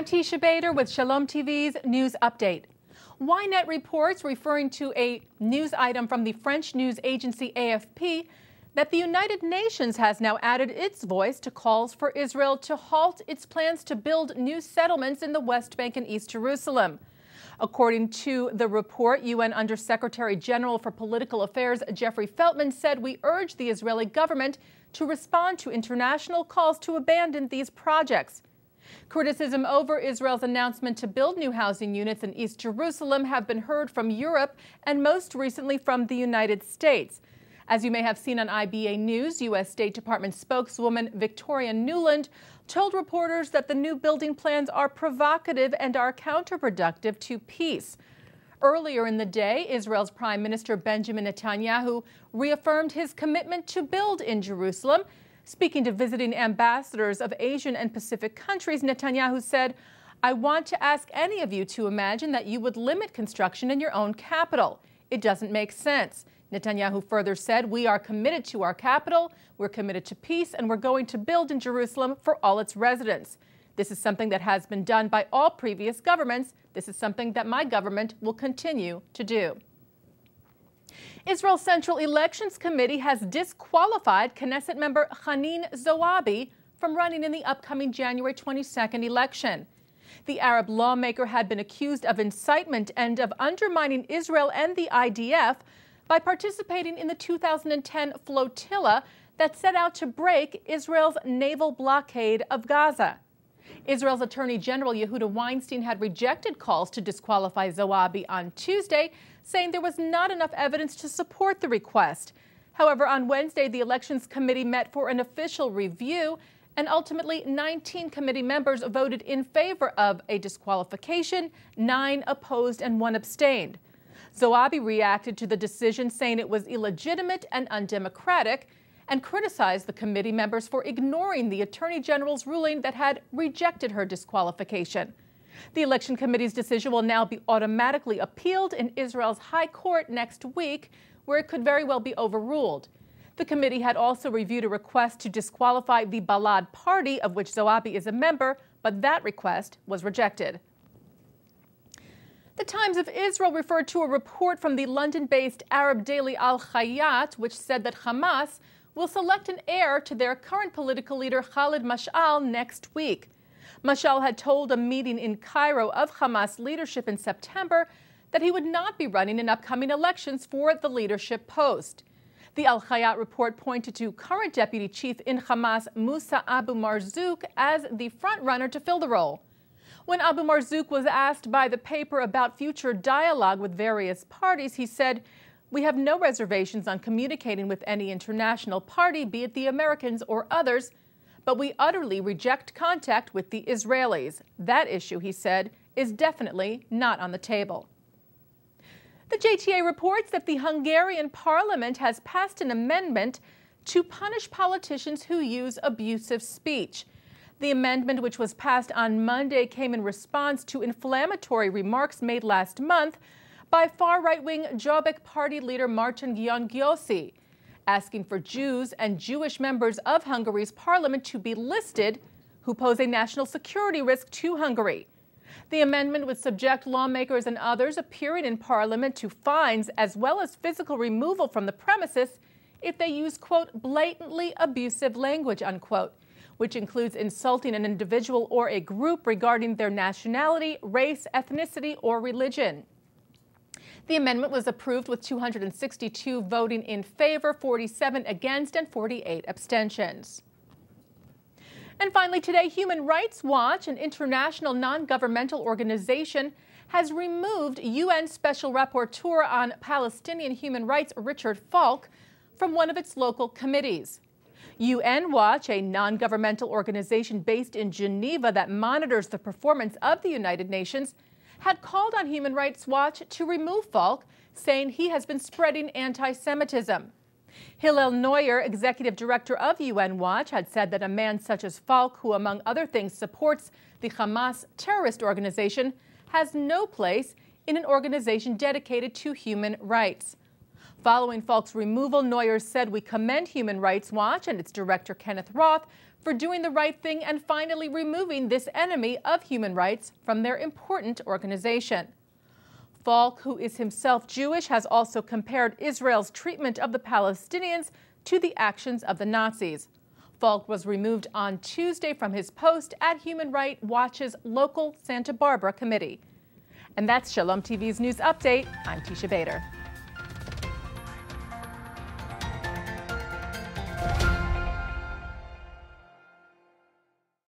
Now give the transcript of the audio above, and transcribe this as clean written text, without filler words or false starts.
I'm Teisha Bader with Shalom TV's News Update. Ynet reports, referring to a news item from the French news agency AFP, that the United Nations has now added its voice to calls for Israel to halt its plans to build new settlements in the West Bank and East Jerusalem. According to the report, UN Undersecretary General for Political Affairs Jeffrey Feltman said, "We urge the Israeli government to respond to international calls to abandon these projects." Criticism over Israel's announcement to build new housing units in East Jerusalem have been heard from Europe and most recently from the United States. As you may have seen on IBA News, U.S. State Department spokeswoman Victoria Nuland told reporters that the new building plans are provocative and are counterproductive to peace. Earlier in the day, Israel's Prime Minister Benjamin Netanyahu reaffirmed his commitment to build in Jerusalem. Speaking to visiting ambassadors of Asian and Pacific countries, Netanyahu said, "I want to ask any of you to imagine that you would limit construction in your own capital. It doesn't make sense." Netanyahu further said, "We are committed to our capital, we're committed to peace, and we're going to build in Jerusalem for all its residents. This is something that has been done by all previous governments. This is something that my government will continue to do." Israel's Central Elections Committee has disqualified Knesset member Hanin Zoabi from running in the upcoming January 22nd election. The Arab lawmaker had been accused of incitement and of undermining Israel and the IDF by participating in the 2010 flotilla that set out to break Israel's naval blockade of Gaza. Israel's Attorney General Yehuda Weinstein had rejected calls to disqualify Zoabi on Tuesday, saying there was not enough evidence to support the request. However, on Wednesday, the Elections Committee met for an official review, and ultimately 19 committee members voted in favor of a disqualification, 9 opposed and 1 abstained. Zoabi reacted to the decision, saying it was illegitimate and undemocratic, and criticized the committee members for ignoring the Attorney General's ruling that had rejected her disqualification. The Election Committee's decision will now be automatically appealed in Israel's High Court next week, where it could very well be overruled. The committee had also reviewed a request to disqualify the Balad Party, of which Zoabi is a member, but that request was rejected. The Times of Israel referred to a report from the London-based Arab daily Al Hayat, which said that Hamas will select an heir to their current political leader Khalid Mash'al next week. Mash'al had told a meeting in Cairo of Hamas leadership in September that he would not be running in upcoming elections for the leadership post. The Al Hayat report pointed to current deputy chief in Hamas Musa Abu Marzouk as the frontrunner to fill the role. When Abu Marzouk was asked by the paper about future dialogue with various parties, he said, "We have no reservations on communicating with any international party, be it the Americans or others, but we utterly reject contact with the Israelis. That issue," he said, "is definitely not on the table." The JTA reports that the Hungarian parliament has passed an amendment to punish politicians who use abusive speech. The amendment, which was passed on Monday, came in response to inflammatory remarks made last month by far-right-wing Jobbik party leader Martin Gyöngyösi, asking for Jews and Jewish members of Hungary's parliament to be listed who pose a national security risk to Hungary. The amendment would subject lawmakers and others appearing in parliament to fines as well as physical removal from the premises if they use, quote, blatantly abusive language, unquote, which includes insulting an individual or a group regarding their nationality, race, ethnicity, or religion. The amendment was approved with 262 voting in favor, 47 against, and 48 abstentions. And finally today, Human Rights Watch, an international non-governmental organization, has removed UN Special Rapporteur on Palestinian Human Rights Richard Falk from one of its local committees. UN Watch, a non-governmental organization based in Geneva that monitors the performance of the United Nations, had called on Human Rights Watch to remove Falk, saying he has been spreading anti-Semitism. Hillel Neuer, executive director of UN Watch, had said that a man such as Falk, who among other things supports the Hamas terrorist organization, has no place in an organization dedicated to human rights. Following Falk's removal, Noyers said, "We commend Human Rights Watch and its director, Kenneth Roth, for doing the right thing and finally removing this enemy of human rights from their important organization." Falk, who is himself Jewish, has also compared Israel's treatment of the Palestinians to the actions of the Nazis. Falk was removed on Tuesday from his post at Human Rights Watch's local Santa Barbara committee. And that's Shalom TV's news update. I'm Teisha Bader.